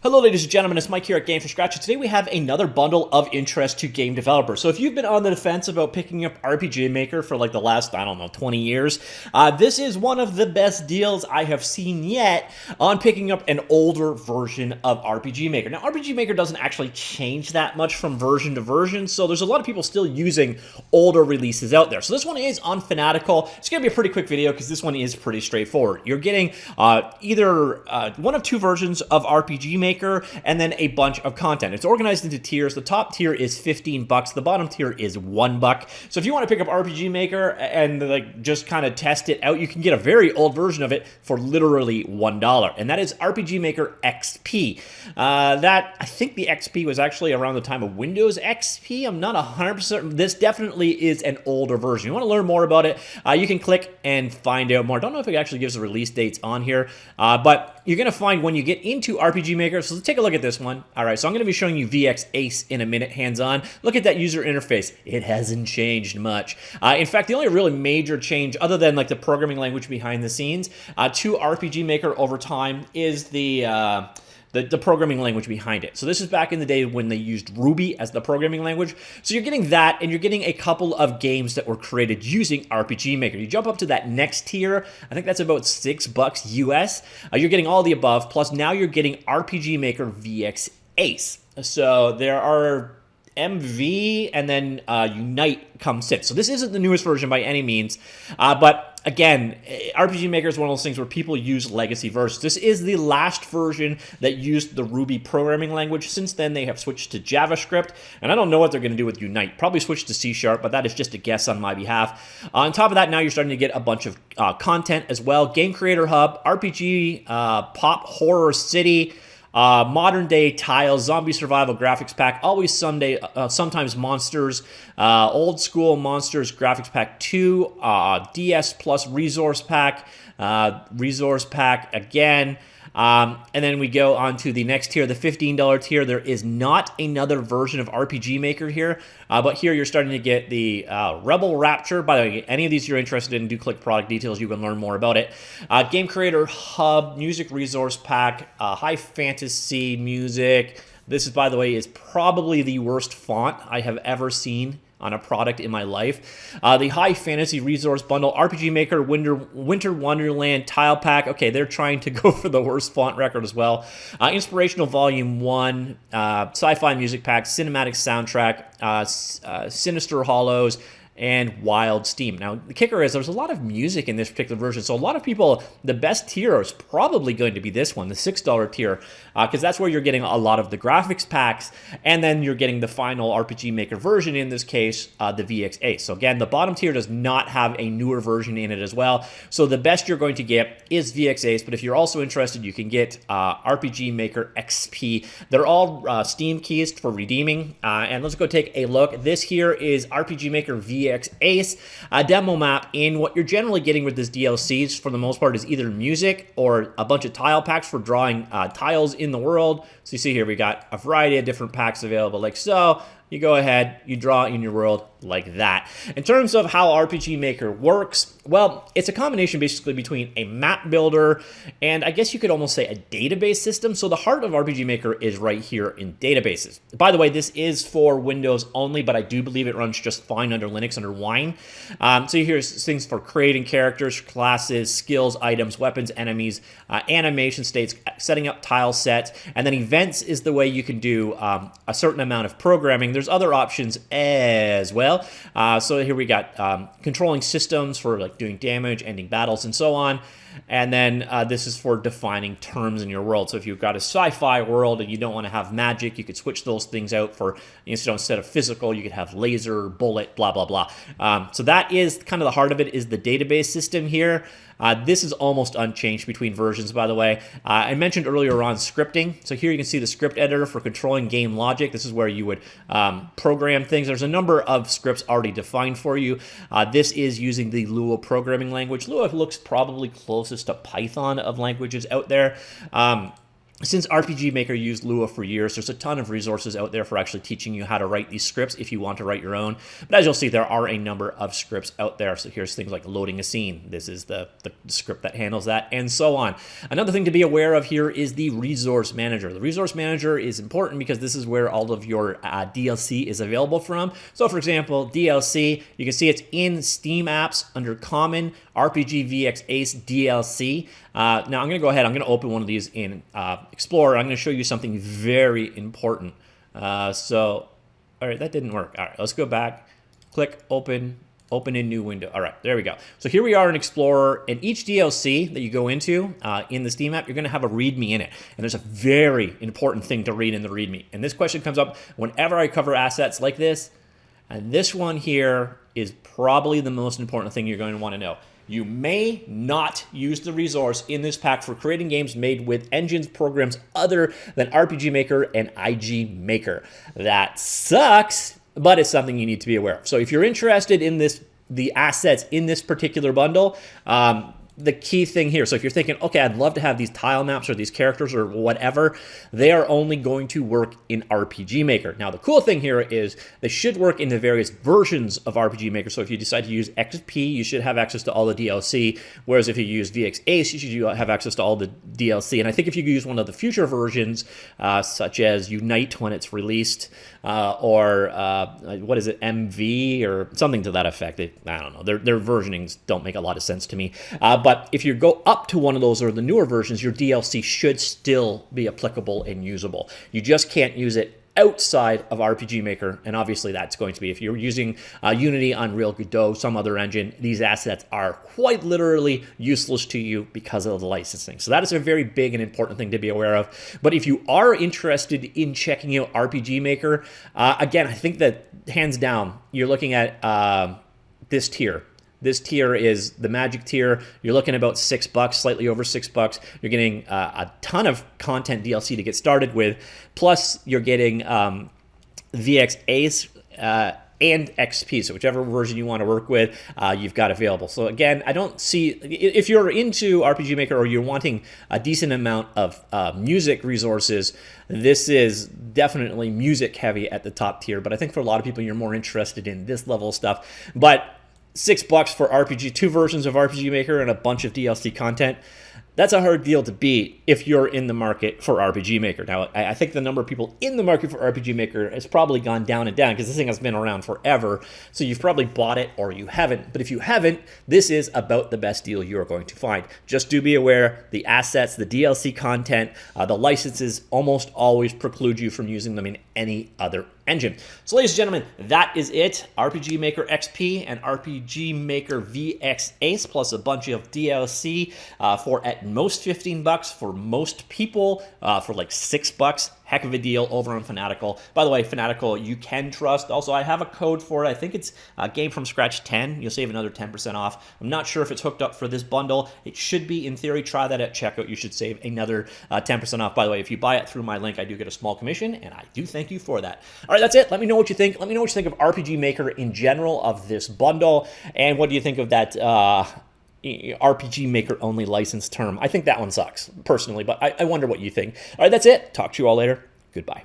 Hello ladies and gentlemen, it's Mike here at Game from Scratch, and today we have another bundle of interest to game developers. So if you've been on the defense about picking up RPG Maker for like the last, 20 years, this is one of the best deals I have seen yet on picking up an older version of RPG Maker. Now RPG Maker doesn't actually change that much from version to version, so there's a lot of people still using older releases out there. So this one is on Fanatical. It's going to be a pretty quick video because this one is pretty straightforward. You're getting either one of two versions of RPG Maker and then a bunch of content. It's organized into tiers. The top tier is $15. The bottom tier is $1. So if you want to pick up RPG Maker and like just kind of test it out, you can get a very old version of it for literally $1, and that is RPG Maker XP. I think the XP was actually around the time of Windows XP. I'm not 100%. This definitely is an older version. You want to learn more about it, you can click and find out more. I don't know if it actually gives the release dates on here, but you're going to find when you get into RPG Maker. So let's take a look at this one. All right, so I'm going to be showing you VX Ace in a minute, hands-on. Look at that user interface. It hasn't changed much. In fact, the only really major change, other than like the programming language behind the scenes, to RPG Maker over time is the programming language behind it. So this is back in the day when they used Ruby as the programming language. So you're getting that, and you're getting a couple of games that were created using RPG Maker. You jump up to that next tier, I think that's about $6 US. You're getting all the above, plus now you're getting RPG Maker VX Ace. So there are MV and then Unite comes in. So this isn't the newest version by any means, but again, RPG Maker is one of those things where people use legacy versions. This is the last version that used the Ruby programming language. Since then, they have switched to JavaScript, and I don't know what they're going to do with Unite. Probably switch to C#, but that is just a guess on my behalf. On top of that, now you're starting to get a bunch of content as well. Game Creator Hub, RPG, Pop Horror City, modern day tiles, zombie survival graphics pack, always Sunday, sometimes monsters, old school monsters graphics pack 2, DS plus resource pack again. And then we go on to the next tier, the $15 tier. There is not another version of RPG Maker here, but here you're starting to get the Rebel Rapture. By the way, any of these you're interested in, do click product details. You can learn more about it. Game Creator Hub, Music Resource Pack, High Fantasy Music. This is, by the way, is probably the worst font I have ever seen on a product in my life. The High Fantasy Resource Bundle, RPG Maker, Winter Wonderland Tile Pack. Okay, they're trying to go for the worst font record as well. Inspirational Volume 1, Sci-Fi Music Pack, Cinematic Soundtrack, Sinister Hollows, and Wild Steam. Now, the kicker is there's a lot of music in this particular version, so a lot of people, the best tier is probably going to be this one, the $6 tier, because that's where you're getting a lot of the graphics packs, and then you're getting the final RPG Maker version, in this case, the VX Ace. So again, the bottom tier does not have a newer version in it as well, so the best you're going to get is VX Ace, but if you're also interested, you can get RPG Maker XP. They're all Steam keys for redeeming, and let's go take a look. This here is RPG Maker VX Ace, a demo map. In what you're generally getting with this DLCs for the most part is either music or a bunch of tile packs for drawing tiles in the world. So you see here we got a variety of different packs available like so. You go ahead, you draw in your world like that. In terms of how RPG Maker works, well, it's a combination basically between a map builder and I guess you could almost say a database system. So the heart of RPG Maker is right here in databases. By the way, this is for Windows only, but I do believe it runs just fine under Linux, under Wine. So here's things for creating characters, classes, skills, items, weapons, enemies, animation states, setting up tile sets, and then events is the way you can do a certain amount of programming. There's other options as well. So here we got controlling systems for like doing damage, ending battles, and so on. And then this is for defining terms in your world. So if you've got a sci-fi world and you don't want to have magic, you could switch those things out for, instead of physical, you could have laser, bullet, blah, blah, blah. So that is kind of the heart of it, is the database system here. This is almost unchanged between versions, by the way. I mentioned earlier on scripting. So here you can see the script editor for controlling game logic. This is where you would program things. There's a number of scripts already defined for you. This is using the Lua programming language. Lua looks probably closest to Python of languages out there. since RPG Maker used Lua for years, there's a ton of resources out there for actually teaching you how to write these scripts if you want to write your own. But as you'll see, there are a number of scripts out there. So here's things like loading a scene. This is the script that handles that, and so on. Another thing to be aware of here is the resource manager. The resource manager is important because this is where all of your DLC is available from. So for example, DLC, you can see it's in Steam Apps under Common, RPG VX Ace DLC. Now I'm going to go ahead, I'm going to open one of these in Explorer. I'm going to show you something very important. All right, that didn't work. All right, let's go back, click open a new window. All right, there we go. So here we are in Explorer, and each DLC that you go into in the Steam app, you're going to have a README in it. And there's a very important thing to read in the README. And this question comes up whenever I cover assets like this. And this one here is probably the most important thing you're going to want to know. You may not use the resource in this pack for creating games made with engines programs other than RPG Maker and IG Maker. That sucks, but it's something you need to be aware of. So if you're interested in the assets in this particular bundle, the key thing here, so if you're thinking, okay, I'd love to have these tile maps or these characters or whatever, they are only going to work in RPG Maker. Now, the cool thing here is they should work in the various versions of RPG Maker. So if you decide to use XP, you should have access to all the DLC, whereas if you use VX Ace, you should have access to all the DLC. And I think if you use one of the future versions, such as Unite when it's released, or what is it, MV or something to that effect. I don't know. Their versionings don't make a lot of sense to me. But if you go up to one of those or the newer versions, your DLC should still be applicable and usable. You just can't use it outside of RPG Maker, and obviously that's going to be if you're using Unity, Unreal, Godot, some other engine. These assets are quite literally useless to you because of the licensing. So that is a very big and important thing to be aware of. But if you are interested in checking out RPG Maker, again, I think that hands down, you're looking at this tier. This tier is the Magic tier. You're looking at about $6, slightly over $6. You're getting a ton of content DLC to get started with. Plus, you're getting VX Ace and XP. So whichever version you want to work with, you've got available. So again, I don't see, if you're into RPG Maker or you're wanting a decent amount of music resources, this is definitely music heavy at the top tier. But I think for a lot of people, you're more interested in this level of stuff. But $6 for RPG, 2 versions of RPG Maker and a bunch of DLC content. That's a hard deal to beat if you're in the market for RPG Maker. Now, I think the number of people in the market for RPG Maker has probably gone down and down because this thing has been around forever. So you've probably bought it or you haven't. But if you haven't, this is about the best deal you're going to find. Just do be aware, the assets, the DLC content, the licenses almost always preclude you from using them in any other engine. So ladies and gentlemen, that is it. RPG Maker XP and RPG Maker VX Ace plus a bunch of DLC for at most $15 for most people, for like $6. Heck of a deal over on Fanatical. By the way, Fanatical you can trust. Also, I have a code for it. I think it's Game From Scratch 10. You'll save another 10% off. I'm not sure if it's hooked up for this bundle. It should be in theory. Try that at checkout. You should save another 10% off. By the way, if you buy it through my link, I do get a small commission, and I do thank you for that. All right, that's it. Let me know what you think. Let me know what you think of RPG Maker in general, of this bundle, and what do you think of that RPG Maker only license term? I think that one sucks, personally, but I wonder what you think. All right, that's it. Talk to you all later. Goodbye.